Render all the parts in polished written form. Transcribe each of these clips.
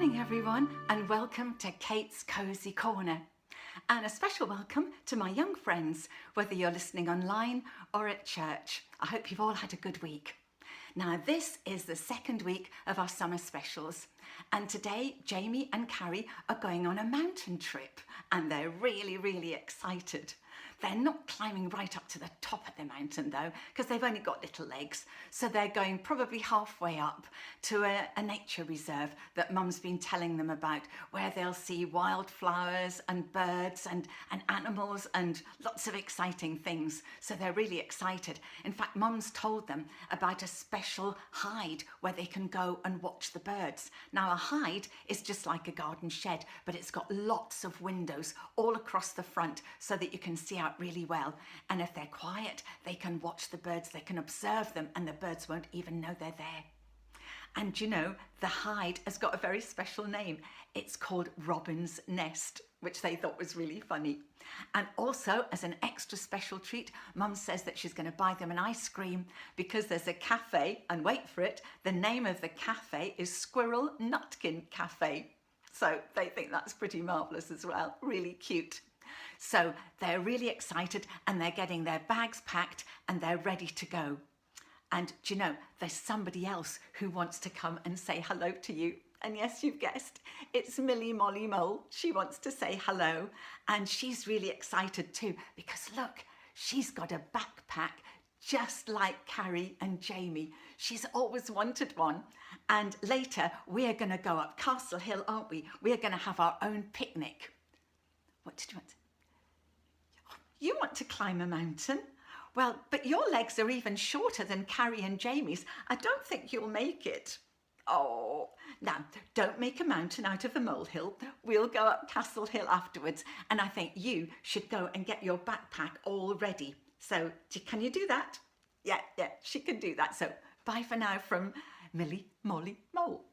morning everyone, and welcome to Kate's Cozy Corner. And a special welcome to my young friends, whether you're listening online or at church. I hope you've all had a good week. Now this is the second week of our summer specials, and today Jamie and Carrie are going on a mountain trip and they're really excited. They're not climbing right up to the top of the mountain though, because they've only got little legs. So they're going probably halfway up to a nature reserve that Mum's been telling them about, where they'll see wildflowers and birds and animals and lots of exciting things. So they're really excited. In fact, Mum's told them about a special hide where they can go and watch the birds. Now a hide is just like a garden shed, but it's got lots of windows all across the front so that you can see out really well, and if they're quiet they can watch the birds, they can observe them, and the birds won't even know they're there. And you know, the hide has got a very special name. It's called Robin's Nest, which they thought was really funny. And also, as an extra special treat, Mum says that she's going to buy them an ice cream because there's a cafe, and wait for it, the name of the cafe is Squirrel Nutkin Cafe. So they think that's pretty marvellous as well, really cute. So they're really excited and they're getting their bags packed and they're ready to go. And do you know, there's somebody else who wants to come and say hello to you. And yes, you've guessed, it's Millie Molly Mole. She wants to say hello, and she's really excited too because look, she's got a backpack just like Carrie and Jamie. She's always wanted one. And later we're going to go up Castle Hill, aren't we? We're going to have our own picnic. What did you want? You want to climb a mountain? Well, but your legs are even shorter than Carrie and Jamie's. I don't think you'll make it. Oh, now don't make a mountain out of a molehill. We'll go up Castle Hill afterwards, and I think you should go and get your backpack all ready. So can you do that? Yeah, she can do that. So bye for now from Millie Molly Mole.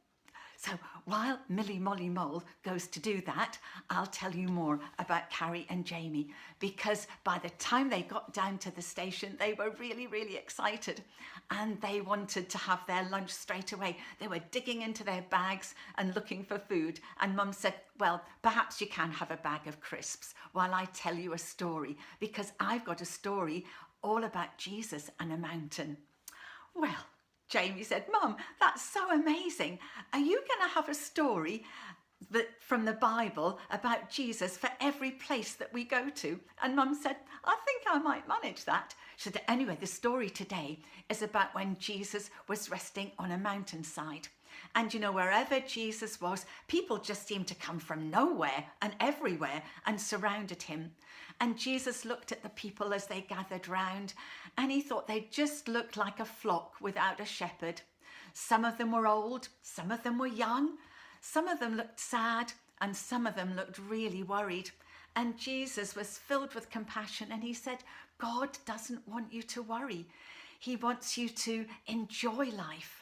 So while Millie Molly Mole goes to do that, I'll tell you more about Carrie and Jamie, because by the time they got down to the station, they were really excited and they wanted to have their lunch straight away. They were digging into their bags and looking for food, and Mum said, well, perhaps you can have a bag of crisps while I tell you a story, because I've got a story all about Jesus and a mountain. Well, Jamie said, Mum, that's so amazing. Are you going to have a story from the Bible about Jesus for every place that we go to? And Mum said, I think I might manage that. She said, anyway, the story today is about when Jesus was resting on a mountainside. And you know, wherever Jesus was, people just seemed to come from nowhere and everywhere and surrounded him. And Jesus looked at the people as they gathered round, and he thought they just looked like a flock without a shepherd. Some of them were old, some of them were young, some of them looked sad, and some of them looked really worried. And Jesus was filled with compassion, and he said, God doesn't want you to worry. He wants you to enjoy life.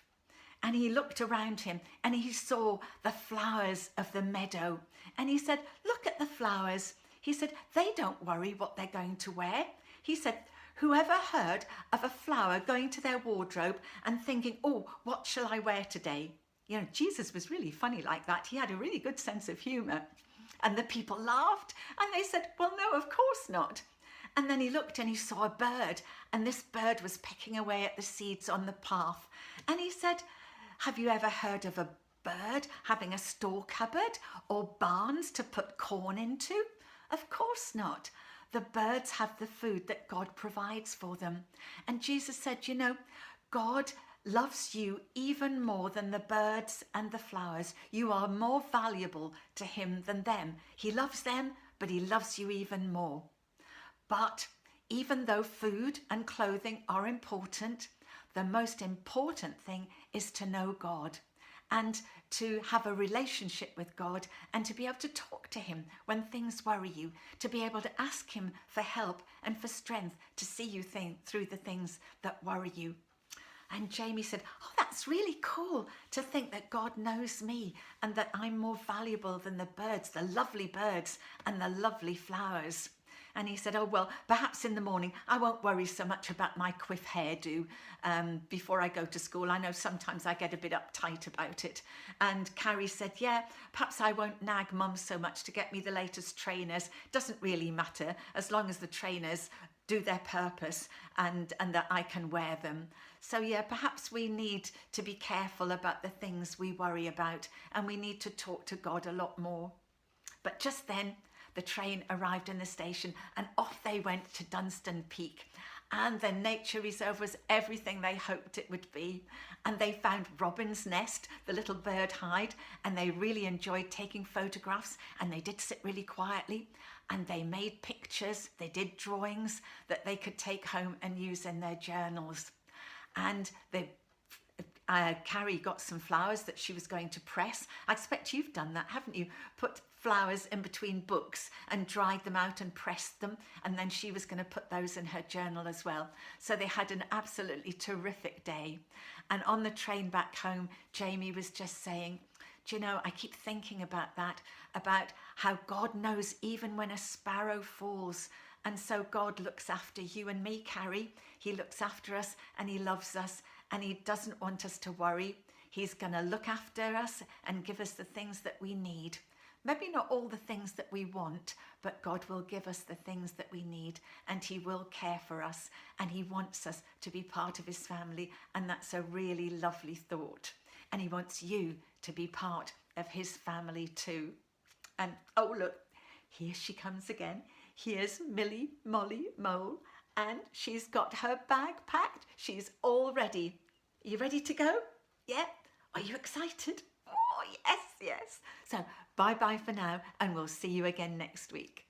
And he looked around him and he saw the flowers of the meadow. And he said, look at the flowers. He said, they don't worry what they're going to wear. He said, whoever heard of a flower going to their wardrobe and thinking, oh, what shall I wear today? You know, Jesus was really funny like that. He had a really good sense of humour. And the people laughed and they said, well, no, of course not. And then he looked and he saw a bird, and this bird was pecking away at the seeds on the path. And he said, have you ever heard of a bird having a store cupboard or barns to put corn into? Of course not. The birds have the food that God provides for them. And Jesus said, you know, God loves you even more than the birds and the flowers. You are more valuable to him than them. He loves them, but he loves you even more. But even though food and clothing are important, the most important thing is to know God and to have a relationship with God and to be able to talk to him when things worry you, to be able to ask him for help and for strength to see you through the things that worry you. And Jamie said, oh, that's really cool to think that God knows me and that I'm more valuable than the birds, the lovely birds and the lovely flowers. And he said, oh, well, perhaps in the morning I won't worry so much about my quiff hairdo before I go to school. I know sometimes I get a bit uptight about it. And Carrie said, yeah, perhaps I won't nag Mum so much to get me the latest trainers. Doesn't really matter as long as the trainers do their purpose and that I can wear them. So yeah, perhaps we need to be careful about the things we worry about, and we need to talk to God a lot more. But just then, the train arrived in the station and off they went to Dunstan Peak. And the nature reserve was everything they hoped it would be. And they found Robin's nest, the little bird hide, and they really enjoyed taking photographs, and they did sit really quietly, and they made pictures, they did drawings that they could take home and use in their journals. And Carrie got some flowers that she was going to press. I expect you've done that, haven't you? Put flowers in between books and dried them out and pressed them, and then she was going to put those in her journal as well. So they had an absolutely terrific day. And on the train back home, Jamie was just saying, do you know, I keep thinking about that, about how God knows even when a sparrow falls. And so God looks after you and me, Carrie. He looks after us and he loves us, and he doesn't want us to worry. He's going to look after us and give us the things that we need. Maybe not all the things that we want, but God will give us the things that we need, and he will care for us, and he wants us to be part of his family, and that's a really lovely thought. And he wants you to be part of his family too. And oh look, here she comes again. Here's Millie Molly Mole, and she's got her bag packed. She's all ready. Are you ready to go? Yeah? Are you excited? Oh, yes, yes. So bye-bye for now, and we'll see you again next week.